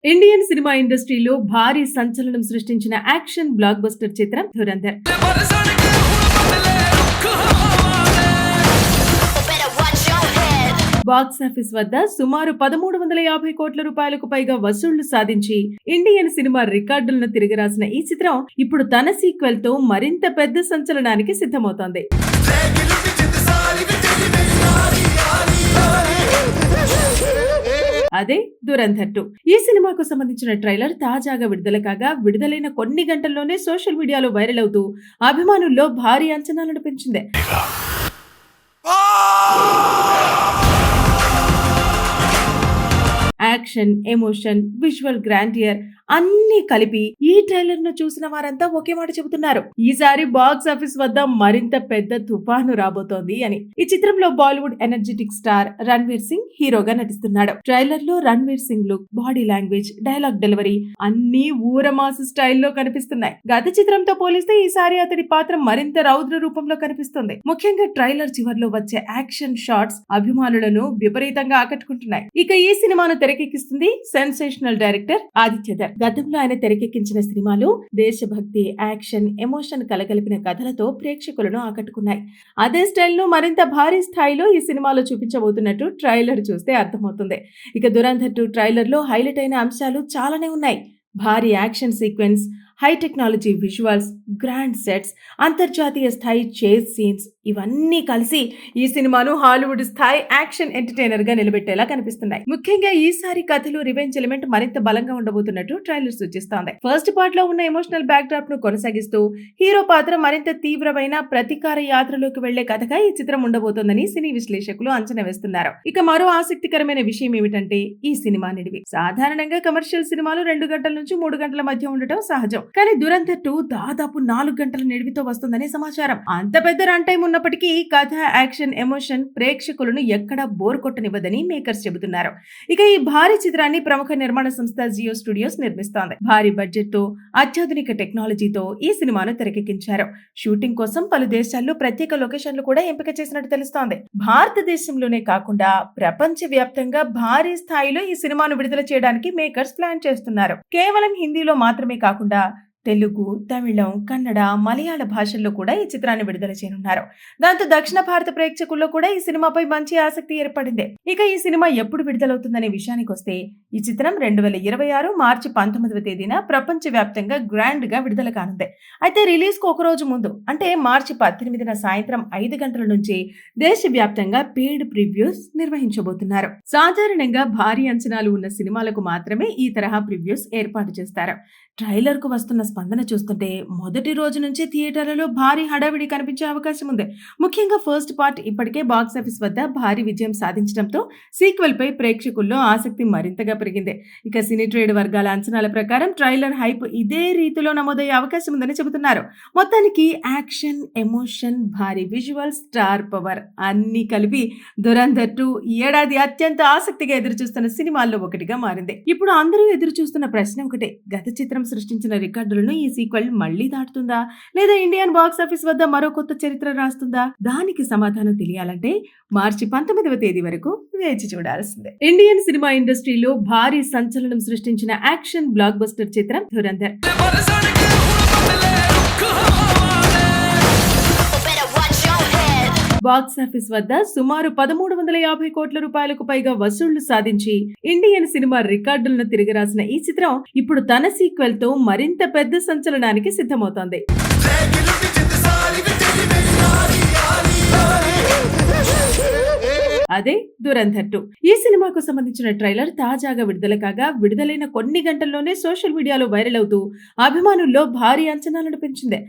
Indian cinema ఇండస్ట్రీలో భారీ సంచలనం సృష్టించిన యాక్షన్ బ్లాక్ బస్టర్ చిత్రం ధురంధర్. బాక్సాఫీస్ వద్ద సుమారు 1350 కోట్ల రూపాయలకు పైగా వసూళ్లు సాధించి ఇండియన్ సినిమా రికార్డులను తిరగరాసిన ఈ చిత్రం ఇప్పుడు తన సీక్వెల్ తో మరింత పెద్ద సంచలనానికి సిద్ధమవుతోంది. అదే ధురంధర్ 2. ఈ సినిమాకు సంబంధించిన ట్రైలర్ తాజాగా విడుదల కాగా విడుదలైన కొన్ని గంటల్లోనే సోషల్ మీడియాలో వైరల్ అవుతూ అభిమానుల్లో భారీ అంచనాలను పెంచింది. యాక్షన్, ఎమోషన్, విజువల్ గ్రాండియర్ అన్ని కలిపి ఈ ట్రైలర్ ను చూసిన వారంతా ఒకే మాట చెబుతున్నారు, ఈసారి బాక్స్ ఆఫీస్ వద్ద మరింత పెద్ద తుఫాను రాబోతోంది అని. ఈ చిత్రంలో బాలీవుడ్ ఎనర్జెటిక్ స్టార్ రణ్వీర్ సింగ్ హీరోగా నటిస్తున్నాడు. ట్రైలర్ లో Ranveer Singh look, body language, dialogue delivery అన్ని ఊరమాసు స్టైల్లో కనిపిస్తున్నాయి. గత చిత్రంతో పోలిస్తే ఈసారి అతడి పాత్ర మరింత రౌద్ర రూపంలో కనిపిస్తుంది. ముఖ్యంగా ట్రైలర్ చివర్లో వచ్చే యాక్షన్ షాట్స్ అభిమానులను విపరీతంగా ఆకట్టుకుంటున్నాయి. ఇక ఈ సినిమాను తెరకెక్కిస్తుంది సెన్సేషనల్ డైరెక్టర్ ఆదిత్య. గతంలో ఆయన తెరకెక్కించిన సినిమాలు దేశభక్తి, యాక్షన్, ఎమోషన్ కలగలిపిన కథలతో ప్రేక్షకులను ఆకట్టుకున్నాయి. అదే స్టైల్ను మరింత భారీ స్థాయిలో ఈ సినిమాలో చూపించబోతున్నట్టు ట్రైలర్ చూస్తే అర్థమవుతుంది. ఇక ధురంధర్ 2 ట్రైలర్ లో హైలైట్ అయిన అంశాలు చాలానే ఉన్నాయి. భారీ action sequence, high technology visuals, grand sets, అంతర్జాతీయ స్థాయి చేజ్ సీన్స్ ఇవన్నీ కలిసి ఈ సినిమాను హాలీవుడ్ స్థాయి యాక్షన్ ఎంటర్టైనర్ గా నిలబెట్టేలా కనిపిస్తున్నాయి. ముఖ్యంగా ఈసారి కథలో రివెంజ్ ఎలిమెంట్ మరింత బలంగా ఉండబోతున్నట్టు ట్రైలర్ సూచిస్తోంది. ఫస్ట్ పార్ట్ లో ఉన్న ఎమోషనల్ బ్యాక్ డ్రాప్ ను కొనసాగిస్తూ హీరో పాత్ర మరింత తీవ్రమైన ప్రతీకార యాత్రలోకి వెళ్లే కథగా ఈ చిత్రం ఉండబోతోందని సినీ విశ్లేషకులు అంచనా వేస్తున్నారు. ఇక మరో ఆసక్తికరమైన విషయం ఏమిటంటే ఈ సినిమా నిడివి. సాధారణంగా కమర్షియల్ సినిమాలు 2 గంటల నుంచి 3 గంటల మధ్య ఉండటం సహజం. కానీ ధురంధర్ 2 దాదాపు 4 గంటల నిడివితో వస్తుందని సమాచారం. అంత పెద్ద రన్ టైం ఉన్నప్పటికీ కథ, యాక్షన్, ఎమోషన్ ప్రేక్షకులను ఎక్కడా బోర్ కొట్టనివ్వదని మేకర్స్ చెబుతున్నారు. ఇక ఈ భారీ చిత్రాన్ని ప్రముఖ నిర్మాణ సంస్థ జియో స్టూడియోస్ నిర్మిస్తోంది. భారీ బడ్జెట్ తో, అత్యాధునిక టెక్నాలజీతో ఈ సినిమాను తెరకెక్కించారు. షూటింగ్ కోసం పలు దేశాల్లో ప్రత్యేక లొకేషన్లు కూడా ఎంపిక చేసినట్టు తెలుస్తోంది. భారతదేశంలోనే కాకుండా ప్రపంచ వ్యాప్తంగా భారీ స్థాయిలో ఈ సినిమాను విడుదల చేయడానికి మేకర్స్ ప్లాన్ చేస్తున్నారు. కేవలం హిందీలో మాత్రమే కాకుండా తెలుగు, తమిళం, కన్నడ, మలయాళ భాషల్లో కూడా ఈ చిత్రాన్ని విడుదల చేయనున్నారు. దాంతో దక్షిణ భారత ప్రేక్షకుల్లో కూడా ఈ సినిమాపై మంచి ఆసక్తి ఏర్పడింది. ఇక ఈ సినిమా ఎప్పుడు విడుదలవుతుందనే విషయానికి వస్తే ఈ చిత్రం 2026 మార్చి 19వ తేదీన ప్రపంచ వ్యాప్తంగా గ్రాండ్ గా విడుదల కానుంది. అయితే రిలీజ్ కు ఒక రోజు ముందు అంటే మార్చి 18న సాయంత్రం 5 గంటల నుంచి దేశవ్యాప్తంగా పెయిడ్ ప్రివ్యూస్ నిర్వహించబోతున్నారు. సాధారణంగా భారీ అంచనాలు ఉన్న సినిమాలకు మాత్రమే ఈ తరహా ప్రివ్యూస్ ఏర్పాటు చేస్తారు. ట్రైలర్ కు వస్తున్న స్పందన చూస్తుంటే మొదటి రోజు నుంచి థియేటర్లలో భారీ హడావిడి కనిపించే అవకాశం ఉంది. ముఖ్యంగా ఫస్ట్ పార్ట్ ఇప్పటికే బాక్సాఫీస్ వద్ద భారీ విజయం సాధించడంతో సీక్వెల్ పై ప్రేక్షకుల్లో ఆసక్తి మరింతగా పెరిగింది. ఇక సినీ ట్రేడ్ వర్గాల అంచనాల ప్రకారం ట్రైలర్ హైప్ ఇదే రీతిలో నమోదయ్యే అవకాశం ఉందని చెబుతున్నారు. మొత్తానికి యాక్షన్, ఎమోషన్, భారీ విజువల్, స్టార్ పవర్ అన్ని కలిపి ధురంధర్ 2 ఈ ఏడాది అత్యంత ఆసక్తిగా ఎదురుచూస్తున్న సినిమాల్లో ఒకటిగా మారింది. ఇప్పుడు అందరూ ఎదురు చూస్తున్న ప్రశ్న ఒకటే, గత చిత్రం సృష్టించిన రికార్డులను ఈ సీక్వెల్ మళ్లీ దాటుతుందా, లేదా ఇండియన్ బాక్స్ ఆఫీస్ వద్ద మరో కొత్త చరిత్ర రాస్తుందా? దానికి సమాధానం తెలియాలంటే మార్చి 19వ తేదీ వరకు వేచి చూడాల్సిందే. ఇండియన్ సినిమా ఇండస్ట్రీలో భారీ సంచలనం సృష్టించిన యాక్షన్ బ్లాక్ బస్టర్ చిత్రం ధురంధర్. బాక్సాఫీస్ వద్ద సుమారు 1350 కోట్ల రూపాయలకు పైగా వసూళ్లు సాధించి ఇండియన్ సినిమా రికార్డులను తిరగరాసిన ఈ చిత్రం ఇప్పుడు తన సీక్వెల్ తో మరింత పెద్ద సంచలనానికి సిద్ధమవుతోంది. అదే ధురంధర్ 2. ఈ సినిమాకు సంబంధించిన ట్రైలర్ తాజాగా విడుదల కాగా విడుదలైన కొన్ని గంటల్లోనే సోషల్ మీడియాలో వైరల్ అవుతూ అభిమానుల్లో భారీ అంచనాలను పెంచింది.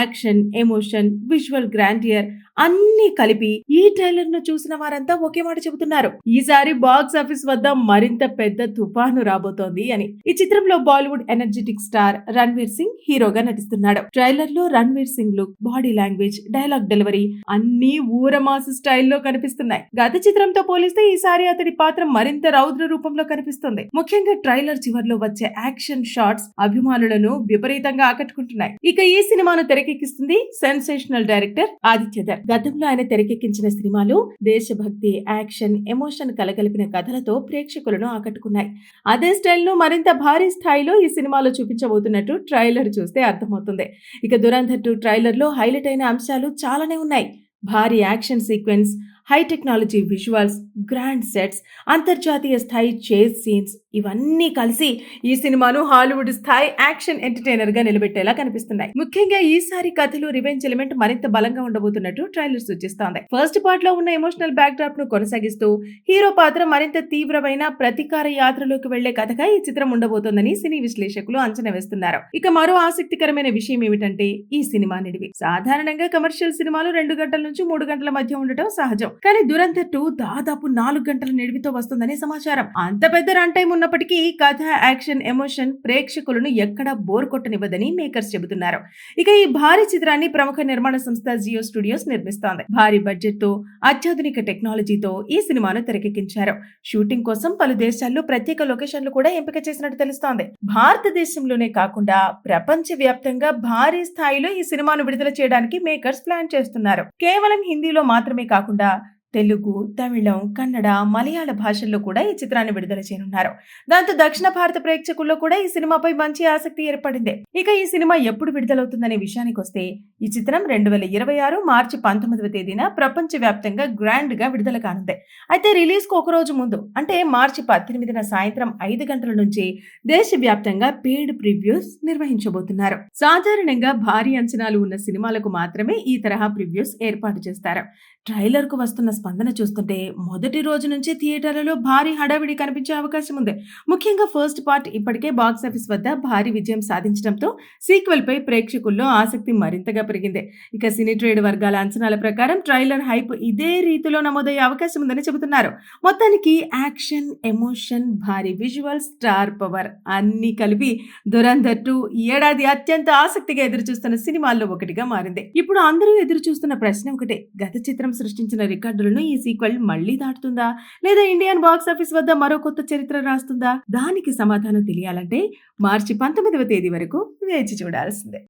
యాక్షన్, ఎమోషన్, విజువల్ గ్రాండియర్ అన్ని కలిపి ఈ ట్రైలర్ ను చూసిన వారంతా ఒకే మాట చెబుతున్నారు, ఈసారి బాక్స్ ఆఫీస్ వద్ద మరింత పెద్ద తుఫాను రాబోతోంది అని. ఈ చిత్రంలో బాలీవుడ్ ఎనర్జెటిక్ స్టార్ రణ్వీర్ సింగ్ హీరోగా నటిస్తున్నాడు. ట్రైలర్ లో Ranveer Singh look, body language, dialogue delivery అన్ని ఊరమాసు స్టైల్లో కనిపిస్తున్నాయి. గత చిత్రంతో పోలిస్తే ఈసారి అతడి పాత్ర మరింత రౌద్ర రూపంలో కనిపిస్తుంది. ముఖ్యంగా ట్రైలర్ చివర్లో వచ్చే యాక్షన్ షాట్స్ అభిమానులను విపరీతంగా ఆకట్టుకుంటున్నాయి. ఇక ఈ సినిమాను తెరకెక్కిస్తుంది సెన్సేషనల్ డైరెక్టర్ ఆదిత్య. గతంలో ఆయన తెరకెక్కించిన సినిమాలు దేశభక్తి, యాక్షన్, ఎమోషన్ కలగలిపిన కథలతో ప్రేక్షకులను ఆకట్టుకున్నాయి. అదే స్టైల్‌ను మరింత భారీ స్థాయిలో ఈ సినిమాలో చూపించబోతున్నట్టు ట్రైలర్ చూస్తే అర్థమవుతుంది. ఇక 'దురంధర్ 2' ట్రైలర్‌లో హైలైట్ అయిన అంశాలు చాలానే ఉన్నాయి. భారీ action sequence, high technology visuals, grand sets, అంతర్జాతీయ స్థాయి చేజ్ సీన్స్ ఇవన్నీ కలిసి ఈ సినిమాను హాలీవుడ్ స్థాయి యాక్షన్ ఎంటర్‌టైనర్ గా నిలబెట్టేలా కనిపిస్తున్నాయి. ముఖ్యంగా ఈసారి కథలో రివెంజ్ ఎలిమెంట్ మరింత బలంగా ఉండబోతున్నట్టు ట్రైలర్ సూచిస్తోంది. ఫస్ట్ పార్ట్ లో ఉన్న ఎమోషనల్ బ్యాక్ డ్రాప్ ను కొనసాగిస్తూ హీరో పాత్ర మరింత తీవ్రమైన ప్రతీకార యాత్రలోకి వెళ్లే కథగా ఈ చిత్రం ఉండబోతోందని సినీ విశ్లేషకులు అంచనా వేస్తున్నారు. ఇక మరో ఆసక్తికరమైన విషయం ఏమిటంటే ఈ సినిమా నిడివి. సాధారణంగా కమర్షియల్ సినిమాలు 2 గంటల నుంచి 3 గంటల మధ్య ఉండటం సహజం. కానీ 'దురంధర్ 2' దాదాపు 4 గంటల నిడివితో వస్తుందని సమాచారం. అంత పెద్ద రన్ టైం ఉన్నప్పటికీ కథ, యాక్షన్, ఎమోషన్ ప్రేక్షకులను ఎక్కడా బోర్ కొట్టనివ్వదని మేకర్స్ చెబుతున్నారు. ఇక ఈ భారీ చిత్రాన్ని ప్రముఖ నిర్మాణ సంస్థ జియో స్టూడియోస్ నిర్మిస్తోంది. భారీ బడ్జెట్ తో, అత్యాధునిక టెక్నాలజీతో ఈ సినిమాను తెరకెక్కించారు. షూటింగ్ కోసం పలు దేశాల్లో ప్రత్యేక లొకేషన్లు కూడా ఎంపిక చేసినట్టు తెలుస్తోంది. భారతదేశంలోనే కాకుండా ప్రపంచ వ్యాప్తంగా భారీ స్థాయిలో ఈ సినిమాను విడుదల చేయడానికి మేకర్స్ ప్లాన్ చేస్తున్నారు. కేవలం హిందీలో మాత్రమే కాకుండా తెలుగు, తమిళం, కన్నడ, మలయాళ భాషల్లో కూడా ఈ చిత్రాన్ని విడుదల చేయనున్నారు. దాంతో దక్షిణ భారత ప్రేక్షకుల్లో కూడా ఈ సినిమాపై మంచి ఆసక్తి ఏర్పడింది. ఇక ఈ సినిమా ఎప్పుడు విడుదలవుతుందనే విషయానికి వస్తే ఈ చిత్రం 2026 మార్చి 19వ తేదీన ప్రపంచ వ్యాప్తంగా గ్రాండ్ గా విడుదల కానుంది. అయితే రిలీజ్ కు ఒక రోజు ముందు అంటే మార్చి 18న సాయంత్రం 5 గంటల నుంచి దేశవ్యాప్తంగా పెయిడ్ ప్రివ్యూస్ నిర్వహించబోతున్నారు. సాధారణంగా భారీ అంచనాలు ఉన్న సినిమాలకు మాత్రమే ఈ తరహా ప్రివ్యూస్ ఏర్పాటు చేస్తారు. ట్రైలర్ కు వస్తున్న స్పందన చూస్తుంటే మొదటి రోజు నుంచి థియేటర్లలో భారీ హడావిడి కనిపించే అవకాశం ఉంది. ముఖ్యంగా ఫస్ట్ పార్ట్ ఇప్పటికే బాక్సాఫీస్ వద్ద భారీ విజయం సాధించడంతో సీక్వెల్ పై ప్రేక్షకుల్లో ఆసక్తి మరింతగా పెరిగింది. ఇక సినీ ట్రేడ్ వర్గాల అంచనాల ప్రకారం ట్రైలర్ హైప్ ఇదే రీతిలో నమోదయ్యే అవకాశం ఉందని చెబుతున్నారు. మొత్తానికి యాక్షన్, ఎమోషన్, భారీ విజువల్, స్టార్ పవర్ అన్ని కలిపి 'దురంధర్ 2' ఈ ఏడాది అత్యంత ఆసక్తిగా ఎదురుచూస్తున్న సినిమాల్లో ఒకటిగా మారింది. ఇప్పుడు అందరూ ఎదురు చూస్తున్న ప్రశ్న ఒకటే, గత చిత్రం సృష్టించిన రికార్డులను ఈ సీక్వెల్ మళ్లీ దాటుతుందా, లేదా ఇండియన్ బాక్సాఫీస్ వద్ద మరో కొత్త చరిత్ర రాస్తుందా? దానికి సమాధానం తెలియాలంటే మార్చి 19వ తేదీ వరకు వేచి చూడాల్సిందే.